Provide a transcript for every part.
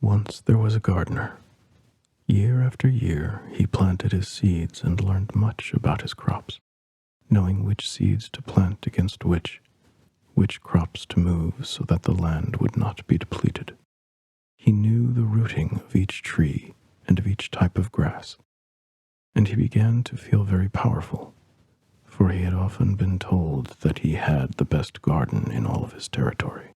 Once there was a gardener. Year after year he planted his seeds and learned much about his crops, knowing which seeds to plant against which crops to move so that the land would not be depleted. He knew the rooting of each tree and of each type of grass, and he began to feel very powerful, for he had often been told that he had the best garden in all of his territory.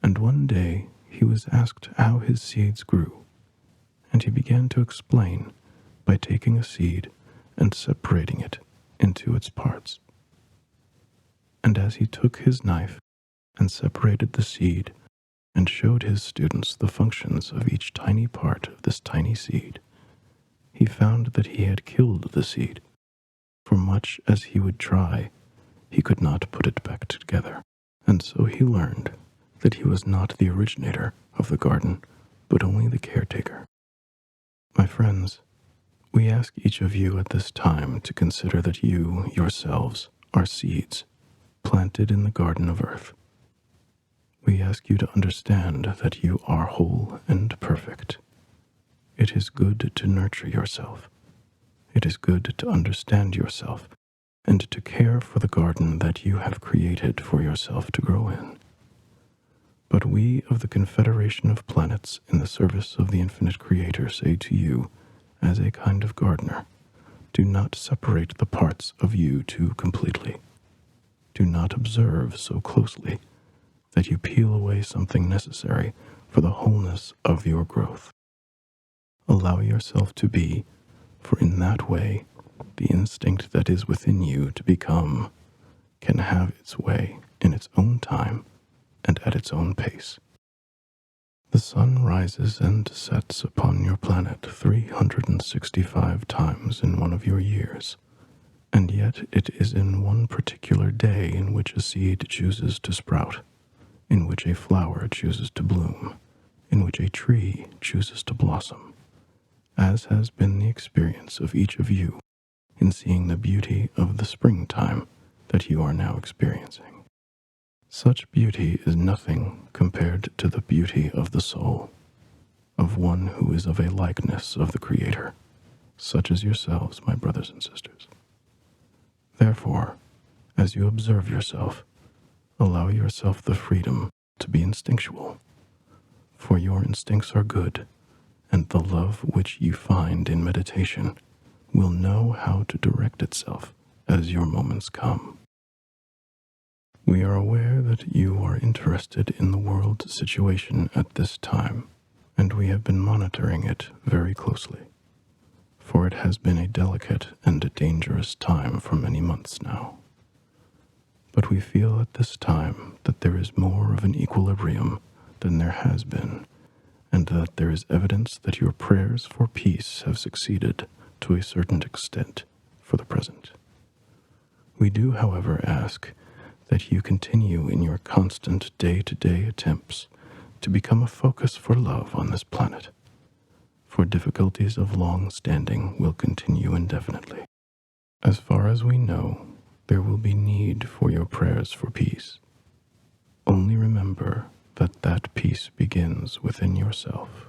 And one day he was asked how his seeds grew, and he began to explain by taking a seed and separating it into its parts. And as he took his knife and separated the seed and showed his students the functions of each tiny part of this tiny seed, he found that he had killed the seed, for much as he would try, he could not put it back together. And so he learned that he was not the originator of the garden, but only the caretaker. My friends, we ask each of you at this time to consider that you, yourselves, are seeds planted in the garden of earth. We ask you to understand that you are whole and perfect. It is good to nurture yourself. It is good to understand yourself and to care for the garden that you have created for yourself to grow in. But we of the Confederation of Planets in the service of the Infinite Creator say to you, as a kind of gardener, do not separate the parts of you too completely. Do not observe so closely that you peel away something necessary for the wholeness of your growth. Allow yourself to be, for in that way, the instinct that is within you to become can have its way in its own time and at its own pace. The sun rises and sets upon your planet 365 times in one of your years, and yet it is in one particular day in which a seed chooses to sprout, in which a flower chooses to bloom, in which a tree chooses to blossom, as has been the experience of each of you in seeing the beauty of the springtime that you are now experiencing. Such beauty is nothing compared to the beauty of the soul, of one who is of a likeness of the Creator, such as yourselves, my brothers and sisters. Therefore, as you observe yourself, allow yourself the freedom to be instinctual, for your instincts are good, and the love which you find in meditation will know how to direct itself as your moments come. We are aware that you are interested in the world situation at this time, and we have been monitoring it very closely, for it has been a delicate and a dangerous time for many months now. But we feel at this time that there is more of an equilibrium than there has been, and that there is evidence that your prayers for peace have succeeded to a certain extent for the present. We do, however, ask that you continue in your constant day-to-day attempts to become a focus for love on this planet, for difficulties of long standing will continue indefinitely. As far as we know, there will be need for your prayers for peace. Only remember that that peace begins within yourself.